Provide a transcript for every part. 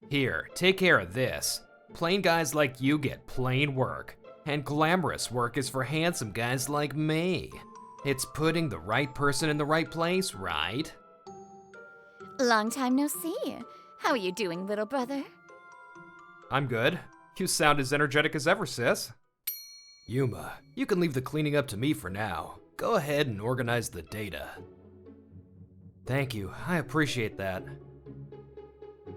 Here, take care of this. Plain guys like you get plain work, and glamorous work is for handsome guys like me. It's putting the right person in the right place, right? Long time no see. How are you doing, little brother? I'm good. You sound as energetic as ever, sis. Yuma, you can leave the cleaning up to me for now. Go ahead and organize the data. Thank you, I appreciate that.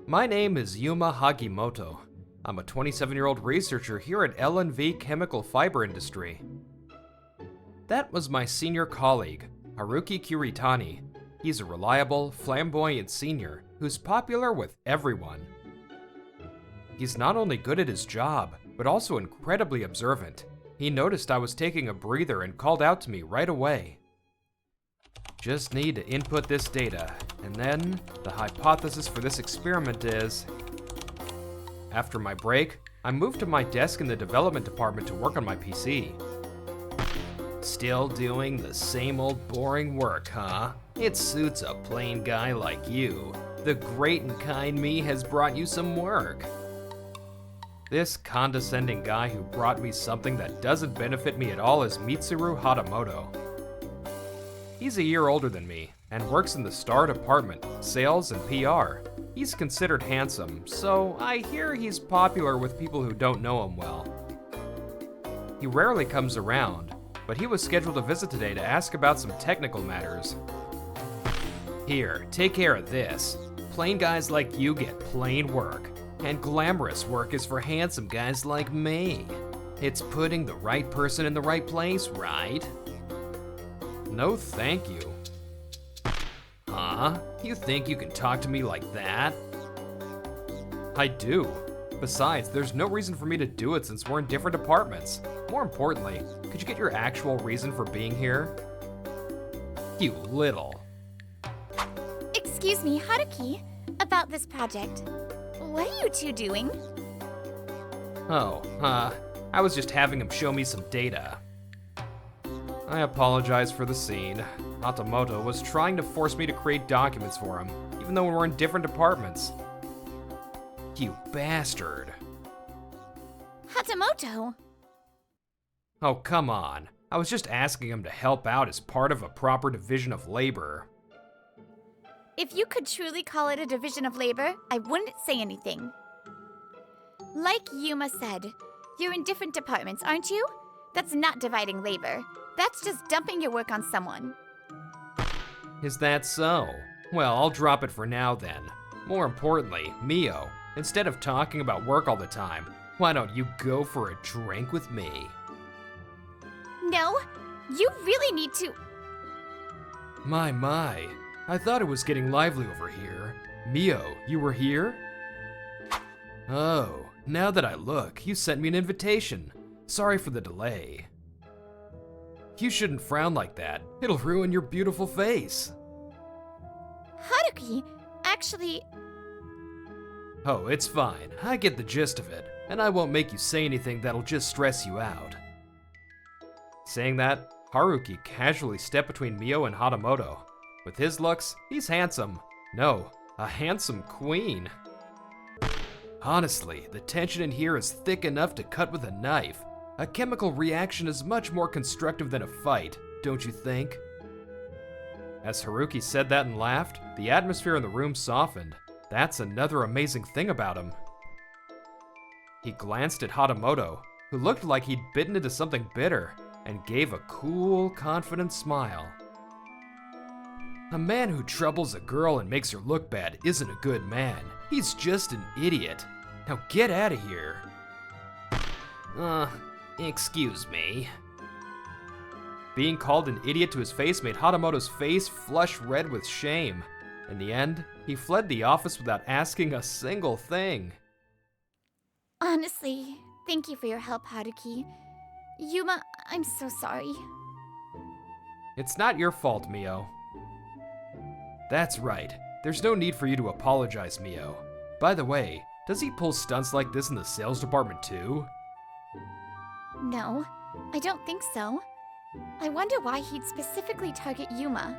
My name is Yuma Hagimoto. I'm a 27-year-old researcher here at L&V Chemical Fiber Industry. That was my senior colleague, Haruki Kuritani. He's a reliable, flamboyant senior who's popular with everyone. He's not only good at his job, but also incredibly observant. He noticed I was taking a breather and called out to me right away. Just need to input this data, and then the hypothesis for this experiment is... After my break, I moved to my desk in the development department to work on my PC. Still doing the same old boring work, huh? It suits a plain guy like you. The great and kind me has brought you some work. This condescending guy who brought me something that doesn't benefit me at all is Mitsuru Hatamoto. He's a year older than me and works in the STAR department, sales and PR. He's considered handsome, so I hear he's popular with people who don't know him well. He rarely comes around, but he was scheduled to visit today to ask about some technical matters. Here, take care of this. Plain guys like you get plain work, and glamorous work is for handsome guys like me. It's putting the right person in the right place, right? No thank you. Huh? You think you can talk to me like that? I do. Besides, there's no reason for me to do it since we're in different departments. More importantly, could you get your actual reason for being here? You little. Excuse me, Haruki, about this project. What are you two doing? I was just having him show me some data. I apologize for the scene. Hatamoto was trying to force me to create documents for him, even though we're in different departments. You bastard. Hatamoto! Oh, come on. I was just asking him to help out as part of a proper division of labor. If you could truly call it a division of labor, I wouldn't say anything. Like Yuma said, you're in different departments, aren't you? That's not dividing labor. That's just dumping your work on someone. Is that so? Well, I'll drop it for now then. More importantly, Mio, instead of talking about work all the time, why don't you go for a drink with me? No, you really need to... My, I thought it was getting lively over here. Mio, you were here? Oh, now that I look, you sent me an invitation. Sorry for the delay. You shouldn't frown like that. It'll ruin your beautiful face. Haruki, actually... Oh, it's fine. I get the gist of it, and I won't make you say anything that'll just stress you out. Saying that, Haruki casually stepped between Mio and Hatamoto. With his looks, he's handsome. No, a handsome queen. Honestly, the tension in here is thick enough to cut with a knife. A chemical reaction is much more constructive than a fight, don't you think? As Haruki said that and laughed, the atmosphere in the room softened. That's another amazing thing about him. He glanced at Hatamoto, who looked like he'd bitten into something bitter, and gave a cool, confident smile. A man who troubles a girl and makes her look bad isn't a good man. He's just an idiot. Now get out of here. Excuse me. Being called an idiot to his face made Hatamoto's face flush red with shame. In the end, he fled the office without asking a single thing. Honestly, thank you for your help, Haruki. Yuma, I'm so sorry. It's not your fault, Mio. That's right. There's no need for you to apologize, Mio. By the way, does he pull stunts like this in the sales department too? No, I don't think so. I wonder why he'd specifically target Yuma.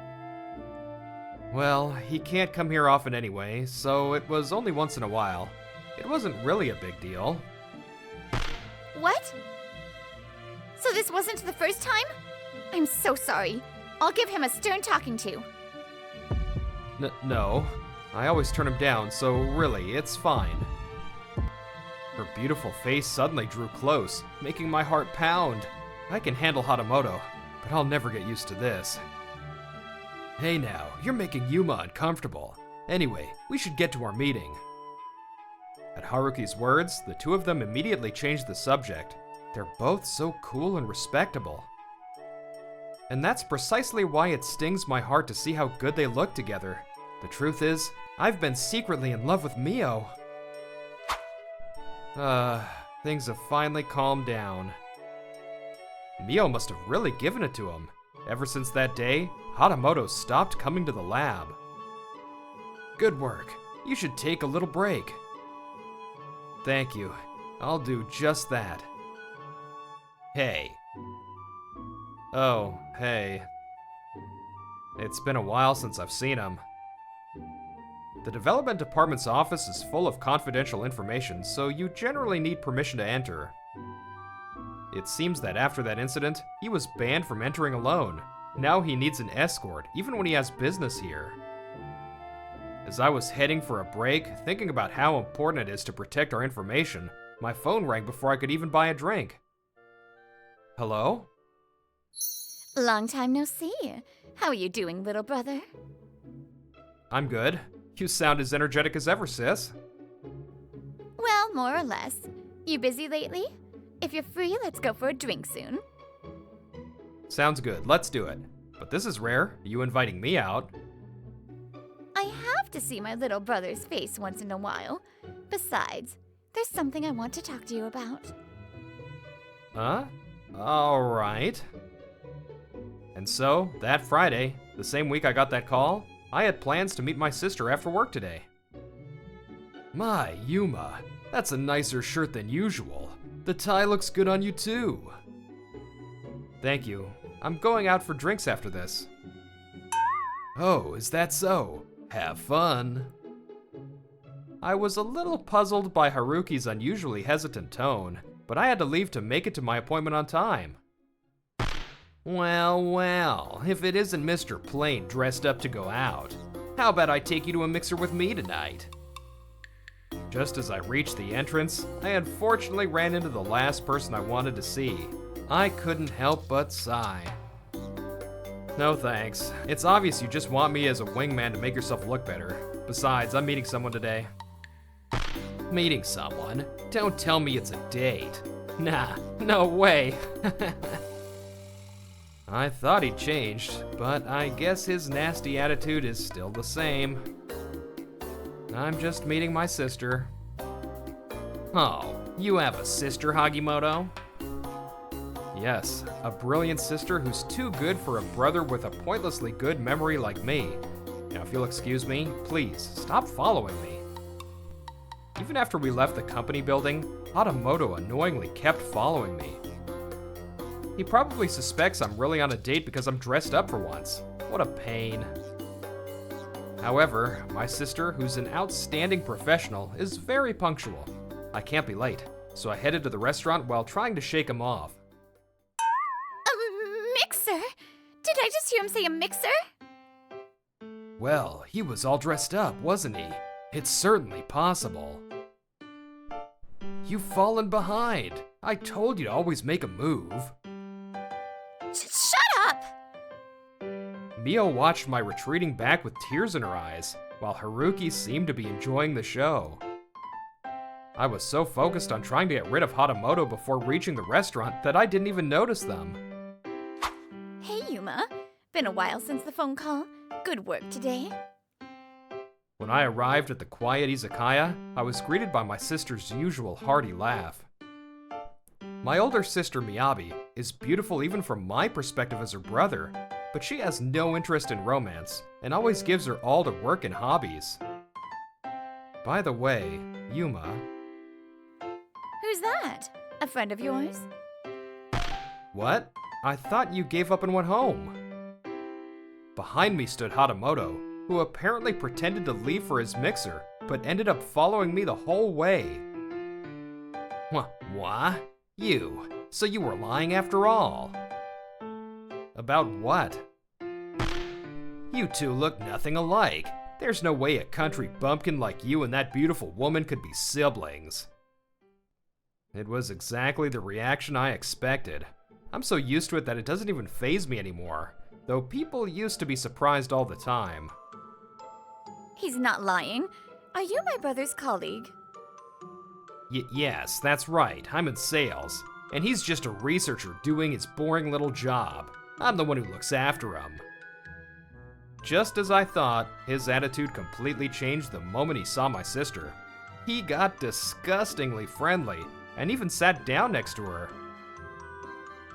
Well, he can't come here often anyway, so it was only once in a while. It wasn't really a big deal. What? So this wasn't the first time? I'm so sorry. I'll give him a stern talking to. No. I always turn him down, so really, it's fine. Her beautiful face suddenly drew close, making my heart pound. I can handle Hatamoto, but I'll never get used to this. Hey now, you're making Yuma uncomfortable. Anyway, we should get to our meeting. At Haruki's words, the two of them immediately changed the subject. They're both so cool and respectable. And that's precisely why it stings my heart to see how good they look together. The truth is, I've been secretly in love with Mio. Things have finally calmed down. Mio must have really given it to him. Ever since that day, Hatamoto stopped coming to the lab. Good work. You should take a little break. Thank you. I'll do just that. Hey. Oh, hey. It's been a while since I've seen him. The development department's office is full of confidential information, so you generally need permission to enter. It seems that after that incident, he was banned from entering alone. Now he needs an escort, even when he has business here. As I was heading for a break, thinking about how important it is to protect our information, my phone rang before I could even buy a drink. Hello? Long time no see. How are you doing, little brother? I'm good. You sound as energetic as ever, sis. Well, more or less. You busy lately? If you're free, let's go for a drink soon. Sounds good, let's do it. But this is rare. Are you inviting me out? I have to see my little brother's face once in a while. Besides, there's something I want to talk to you about. Huh? Alright. And so, that Friday, the same week I got that call, I had plans to meet my sister after work today. My, Yuma, that's a nicer shirt than usual. The tie looks good on you too. Thank you. I'm going out for drinks after this. Oh, is that so? Have fun. I was a little puzzled by Haruki's unusually hesitant tone, but I had to leave to make it to my appointment on time. Well, if it isn't Mr. Plain dressed up to go out, how about I take you to a mixer with me tonight? Just as I reached the entrance, I unfortunately ran into the last person I wanted to see. I couldn't help but sigh. No thanks. It's obvious you just want me as a wingman to make yourself look better. Besides, I'm meeting someone today. Meeting someone? Don't tell me it's a date. Nah, no way. I thought he'd changed, but I guess his nasty attitude is still the same. I'm just meeting my sister. Oh, you have a sister, Hagimoto? Yes, a brilliant sister who's too good for a brother with a pointlessly good memory like me. Now, if you'll excuse me, please, stop following me. Even after we left the company building, Hatamoto annoyingly kept following me. He probably suspects I'm really on a date because I'm dressed up for once. What a pain. However, my sister, who's an outstanding professional, is very punctual. I can't be late, so I headed to the restaurant while trying to shake him off. A mixer? Did I just hear him say a mixer? Well, he was all dressed up, wasn't he? It's certainly possible. You've fallen behind. I told you to always make a move. Shut up! Mio watched my retreating back with tears in her eyes, while Haruki seemed to be enjoying the show. I was so focused on trying to get rid of Hatamoto before reaching the restaurant that I didn't even notice them. Hey, Yuma. Been a while since the phone call. Good work today. When I arrived at the quiet izakaya, I was greeted by my sister's usual hearty laugh. My older sister, Miyabi, is beautiful even from my perspective as her brother, but she has no interest in romance and always gives her all to work and hobbies. By the way, Yuma... Who's that? A friend of yours? What? I thought you gave up and went home. Behind me stood Hatamoto, who apparently pretended to leave for his mixer, but ended up following me the whole way. What? You? So you were lying after all? About what? You two look nothing alike. There's no way a country bumpkin like you and that beautiful woman could be siblings. It was exactly the reaction I expected. I'm so used to it that it doesn't even faze me anymore, though people used to be surprised all the time. He's not lying. Are you my brother's colleague? Yes, that's right. I'm in sales, and he's just a researcher doing his boring little job. I'm the one who looks after him. Just as I thought, his attitude completely changed the moment he saw my sister. He got disgustingly friendly, and even sat down next to her.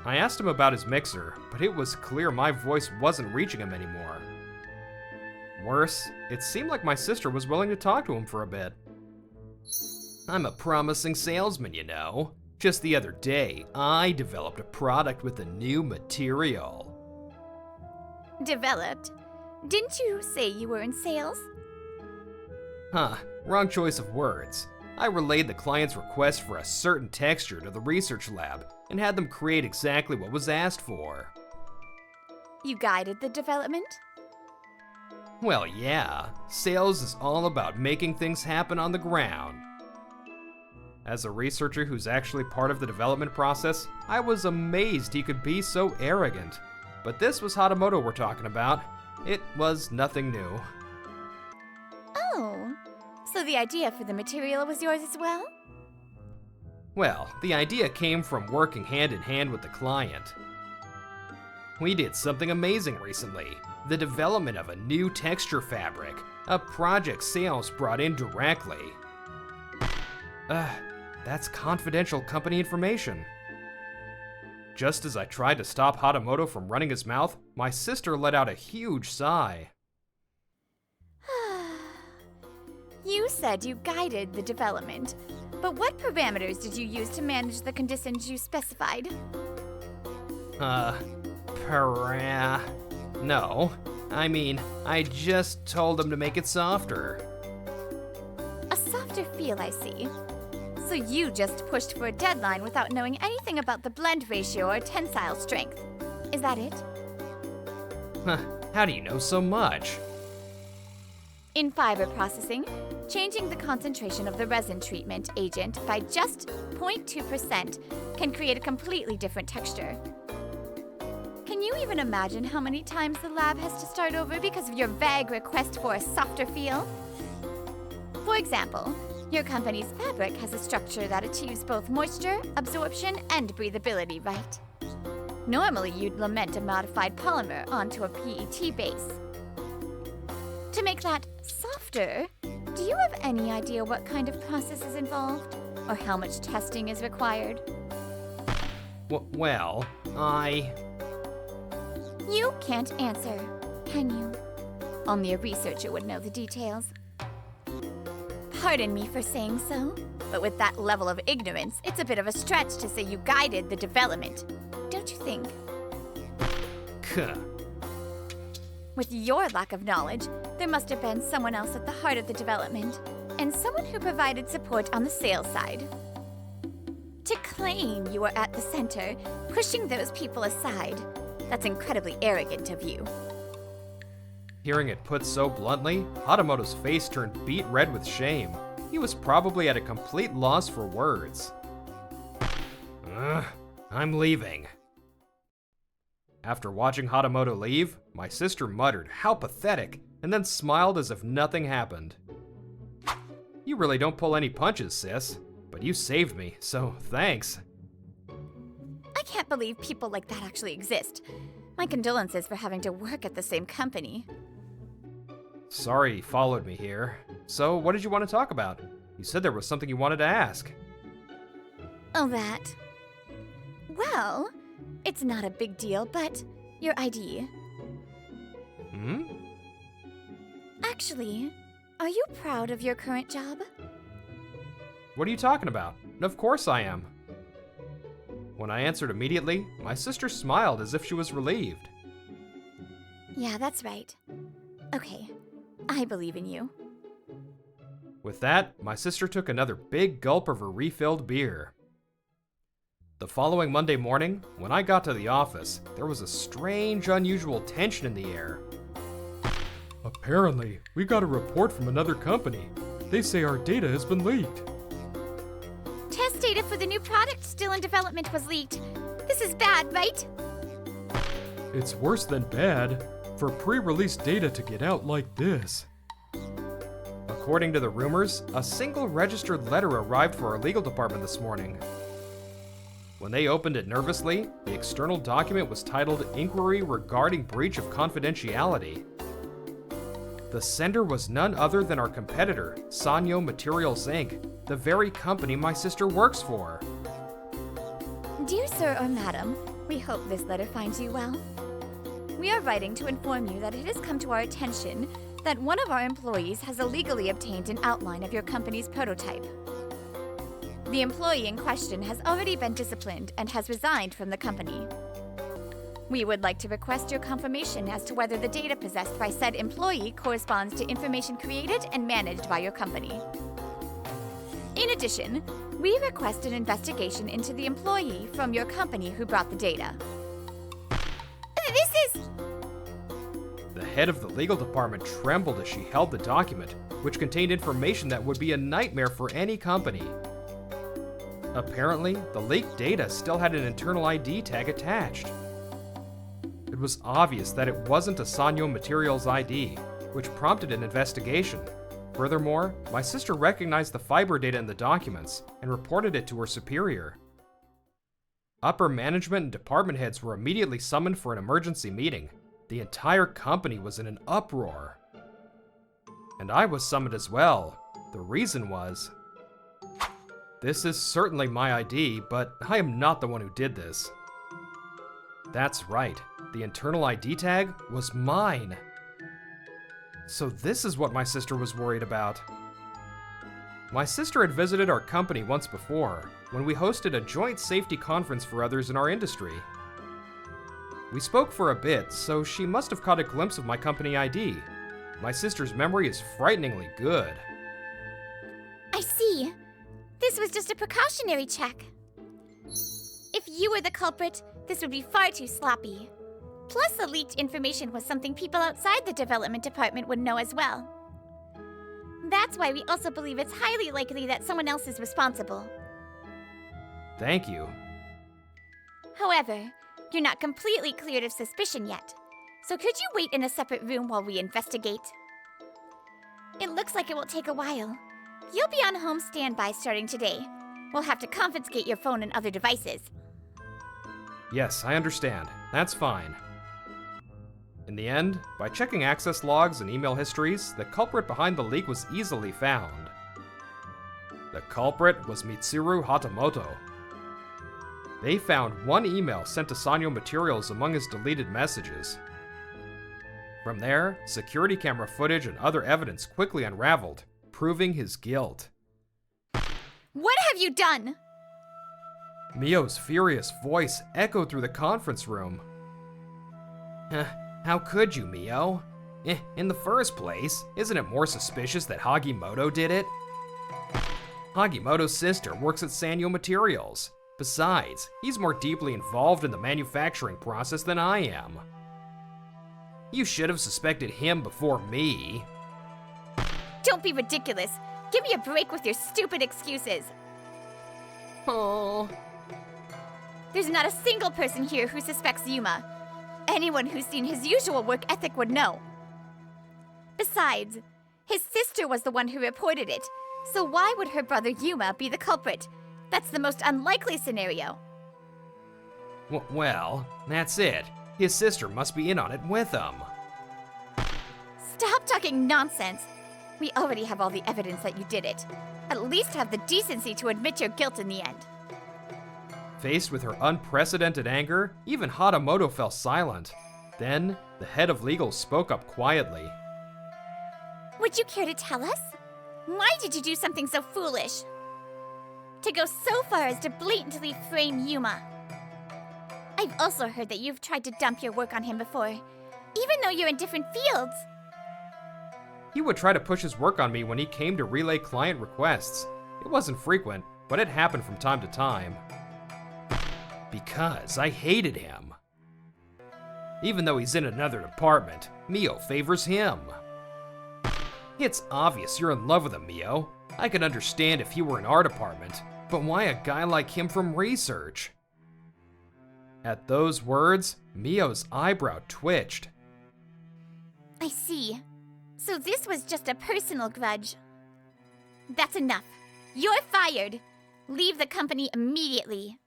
I asked him about his mixer, but it was clear my voice wasn't reaching him anymore. Worse, it seemed like my sister was willing to talk to him for a bit. I'm a promising salesman, you know. Just the other day, I developed a product with a new material. Developed? Didn't you say you were in sales? Wrong choice of words. I relayed the client's request for a certain texture to the research lab and had them create exactly what was asked for. You guided the development? Well, yeah. Sales is all about making things happen on the ground. As a researcher who's actually part of the development process, I was amazed he could be so arrogant. But this was Hatamoto we're talking about. It was nothing new. Oh, so the idea for the material was yours as well? Well, the idea came from working hand in hand with the client. We did something amazing recently. The development of a new texture fabric. A project sales brought in directly. That's confidential company information. Just as I tried to stop Hatamoto from running his mouth, my sister let out a huge sigh. You said you guided the development, but what parameters did you use to manage the conditions you specified? No. I mean, I just told them to make it softer. A softer feel, I see. So you just pushed for a deadline without knowing anything about the blend ratio or tensile strength. Is that it? How do you know so much? In fiber processing, changing the concentration of the resin treatment agent by just 0.2% can create a completely different texture. Can you even imagine how many times the lab has to start over because of your vague request for a softer feel? For example, your company's fabric has a structure that achieves both moisture, absorption, and breathability, right? Normally, you'd lament a modified polymer onto a PET base. To make that softer, do you have any idea what kind of process is involved? Or how much testing is required? Well, You can't answer, can you? Only a researcher would know the details. Pardon me for saying so, but with that level of ignorance, it's a bit of a stretch to say you guided the development. Don't you think? With your lack of knowledge, there must have been someone else at the heart of the development, and someone who provided support on the sales side. To claim you were at the center, pushing those people aside, that's incredibly arrogant of you. Hearing it put so bluntly, Hatamoto's face turned beet red with shame. He was probably at a complete loss for words. I'm leaving. After watching Hatamoto leave, my sister muttered, "How pathetic," and then smiled as if nothing happened. You really don't pull any punches, sis, but you saved me, so thanks. I can't believe people like that actually exist. My condolences for having to work at the same company. Sorry you followed me here. So, what did you want to talk about? You said there was something you wanted to ask. Oh, that. Well, it's not a big deal, but your ID. Actually, are you proud of your current job? What are you talking about? Of course I am. When I answered immediately, my sister smiled as if she was relieved. Yeah, that's right. Okay, I believe in you. With that, my sister took another big gulp of her refilled beer. The following Monday morning, when I got to the office, there was a strange, unusual tension in the air. Apparently, we got a report from another company. They say our data has been leaked. Test data for the new product still in development was leaked. This is bad, right? It's worse than bad for pre-release data to get out like this. According to the rumors, a single registered letter arrived for our legal department this morning. When they opened it nervously, the external document was titled Inquiry Regarding Breach of Confidentiality. The sender was none other than our competitor, Sanyo Materials Inc., the very company my sister works for. Dear Sir or Madam, we hope this letter finds you well. We are writing to inform you that it has come to our attention that one of our employees has illegally obtained an outline of your company's prototype. The employee in question has already been disciplined and has resigned from the company. We would like to request your confirmation as to whether the data possessed by said employee corresponds to information created and managed by your company. In addition, we request an investigation into the employee from your company who brought the data. This is... The head of the legal department trembled as she held the document, which contained information that would be a nightmare for any company. Apparently, the leaked data still had an internal ID tag attached. It was obvious that it wasn't a Sanyo Materials ID, which prompted an investigation. Furthermore, my sister recognized the fiber data in the documents and reported it to her superior. Upper management and department heads were immediately summoned for an emergency meeting. The entire company was in an uproar. And I was summoned as well. The reason was... This is certainly my ID, but I am not the one who did this. That's right, the internal ID tag was mine. So this is what my sister was worried about. My sister had visited our company once before, when we hosted a joint safety conference for others in our industry. We spoke for a bit, so she must have caught a glimpse of my company ID. My sister's memory is frighteningly good. I see. This was just a precautionary check. If you were the culprit, this would be far too sloppy. Plus, the leaked information was something people outside the development department would know as well. That's why we also believe it's highly likely that someone else is responsible. Thank you. However, you're not completely cleared of suspicion yet, so could you wait in a separate room while we investigate? It looks like it will take a while. You'll be on home standby starting today. We'll have to confiscate your phone and other devices. Yes, I understand. That's fine. In the end, by checking access logs and email histories, the culprit behind the leak was easily found. The culprit was Mitsuru Hatamoto. They found one email sent to Sanyo Materials among his deleted messages. From there, security camera footage and other evidence quickly unraveled, proving his guilt. What have you done? Mio's furious voice echoed through the conference room. How could you, Mio? In the first place, isn't it more suspicious that Hagimoto did it? Hagimoto's sister works at Sanyo Materials. Besides, he's more deeply involved in the manufacturing process than I am. You should have suspected him before me. Don't be ridiculous. Give me a break with your stupid excuses. Oh. There's not a single person here who suspects Yuma. Anyone who's seen his usual work ethic would know. Besides, his sister was the one who reported it, so why would her brother Yuma be the culprit? That's the most unlikely scenario. Well, that's it. His sister must be in on it with him. Stop talking nonsense. We already have all the evidence that you did it. At least have the decency to admit your guilt in the end. Faced with her unprecedented anger, even Hatamoto fell silent. Then, the head of legal spoke up quietly. Would you care to tell us? Why did you do something so foolish? To go so far as to blatantly frame Yuma. I've also heard that you've tried to dump your work on him before, even though you're in different fields. He would try to push his work on me when he came to relay client requests. It wasn't frequent, but it happened from time to time. Because I hated him. Even though he's in another department, Mio favors him. It's obvious you're in love with him, Mio. I could understand if he were in our department, but why a guy like him from research? At those words, Mio's eyebrow twitched. I see. So this was just a personal grudge. That's enough. You're fired. Leave the company immediately.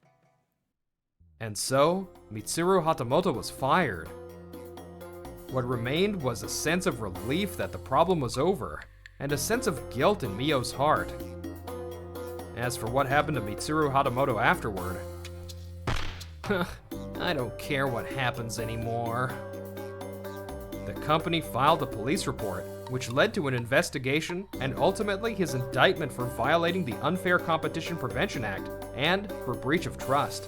And so, Mitsuru Hatamoto was fired. What remained was a sense of relief that the problem was over, and a sense of guilt in Mio's heart. As for what happened to Mitsuru Hatamoto afterward, I don't care what happens anymore. The company filed a police report, which led to an investigation and ultimately his indictment for violating the Unfair Competition Prevention Act and for breach of trust.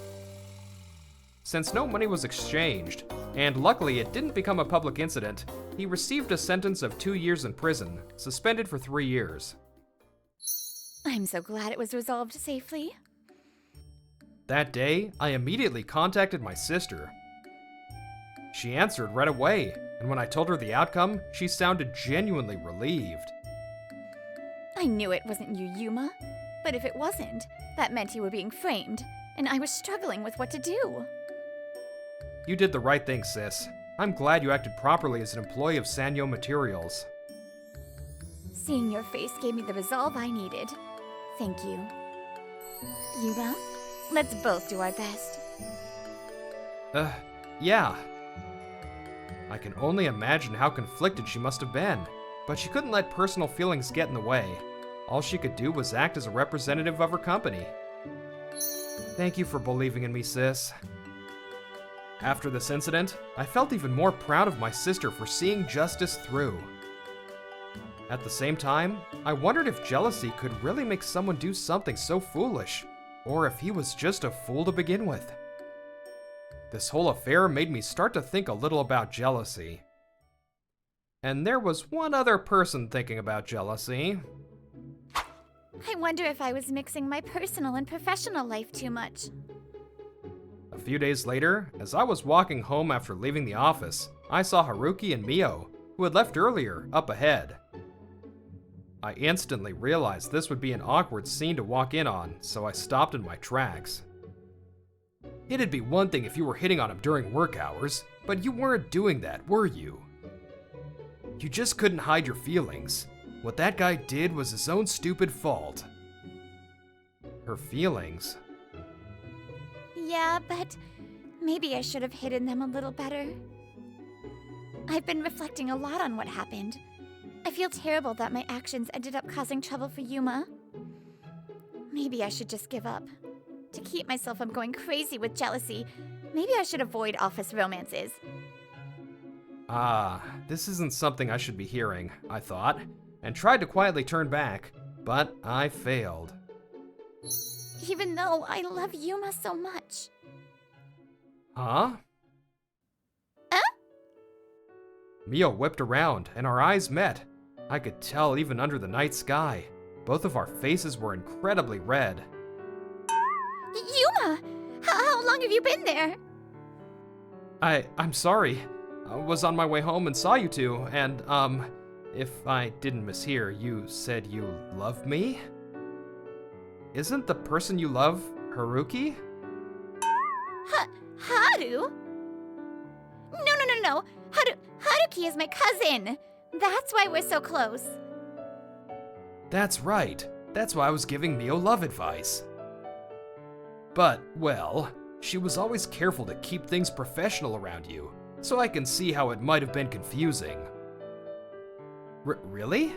Since no money was exchanged, and luckily it didn't become a public incident, he received a sentence of 2 years in prison, suspended for 3 years. I'm so glad it was resolved safely. That day, I immediately contacted my sister. She answered right away, and when I told her the outcome, she sounded genuinely relieved. I knew it wasn't you, Yuma. But if it wasn't, that meant you were being framed, and I was struggling with what to do. You did the right thing, sis. I'm glad you acted properly as an employee of Sanyo Materials. Seeing your face gave me the resolve I needed. Thank you. Yuma, let's both do our best. Yeah. I can only imagine how conflicted she must have been, but she couldn't let personal feelings get in the way. All she could do was act as a representative of her company. Thank you for believing in me, sis. After this incident, I felt even more proud of my sister for seeing justice through. At the same time, I wondered if jealousy could really make someone do something so foolish, or if he was just a fool to begin with. This whole affair made me start to think a little about jealousy. And there was one other person thinking about jealousy. I wonder if I was mixing my personal and professional life too much. A few days later, as I was walking home after leaving the office, I saw Haruki and Mio, who had left earlier, up ahead. I instantly realized this would be an awkward scene to walk in on, so I stopped in my tracks. It'd be one thing if you were hitting on him during work hours, but you weren't doing that, were you? You just couldn't hide your feelings. What that guy did was his own stupid fault. Her feelings? Yeah, but maybe I should have hidden them a little better. I've been reflecting a lot on what happened. I feel terrible that my actions ended up causing trouble for Yuma. Maybe I should just give up. To keep myself from going crazy with jealousy, maybe I should avoid office romances. This isn't something I should be hearing, I thought, and tried to quietly turn back, but I failed. Even though I love Yuma so much. Huh? Mio whipped around, and our eyes met. I could tell even under the night sky. Both of our faces were incredibly red. Yuma! How long have you been there? I'm sorry. I was on my way home and saw you two, and, if I didn't mishear, you said you love me? Isn't the person you love Haruki? Haru? No. Haruki is my cousin. That's why we're so close. That's right. That's why I was giving Mio love advice. But, well, she was always careful to keep things professional around you, so I can see how it might have been confusing. Really?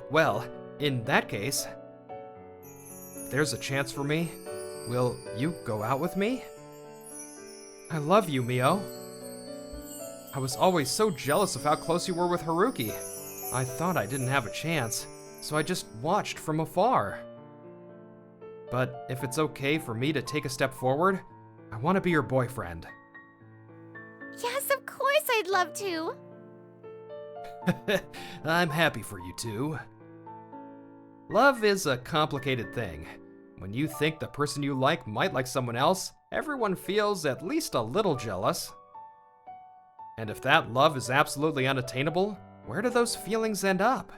Well, in that case, if there's a chance for me, will you go out with me? I love you, Mio. I was always so jealous of how close you were with Haruki. I thought I didn't have a chance, so I just watched from afar. But if it's okay for me to take a step forward, I want to be your boyfriend. Yes, of course I'd love to. I'm happy for you two. Love is a complicated thing. When you think the person you like might like someone else, everyone feels at least a little jealous. And if that love is absolutely unattainable, where do those feelings end up?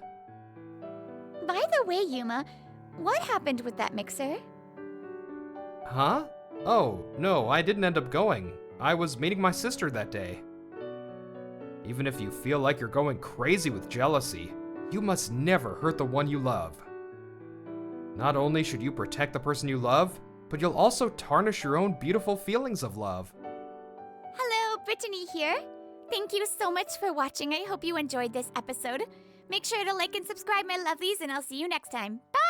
By the way, Yuma, what happened with that mixer? Huh? Oh, no, I didn't end up going. I was meeting my sister that day. Even if you feel like you're going crazy with jealousy, you must never hurt the one you love. Not only should you protect the person you love, but you'll also tarnish your own beautiful feelings of love. Hello, Brittany here. Thank you so much for watching. I hope you enjoyed this episode. Make sure to like and subscribe, my lovelies, and I'll see you next time. Bye!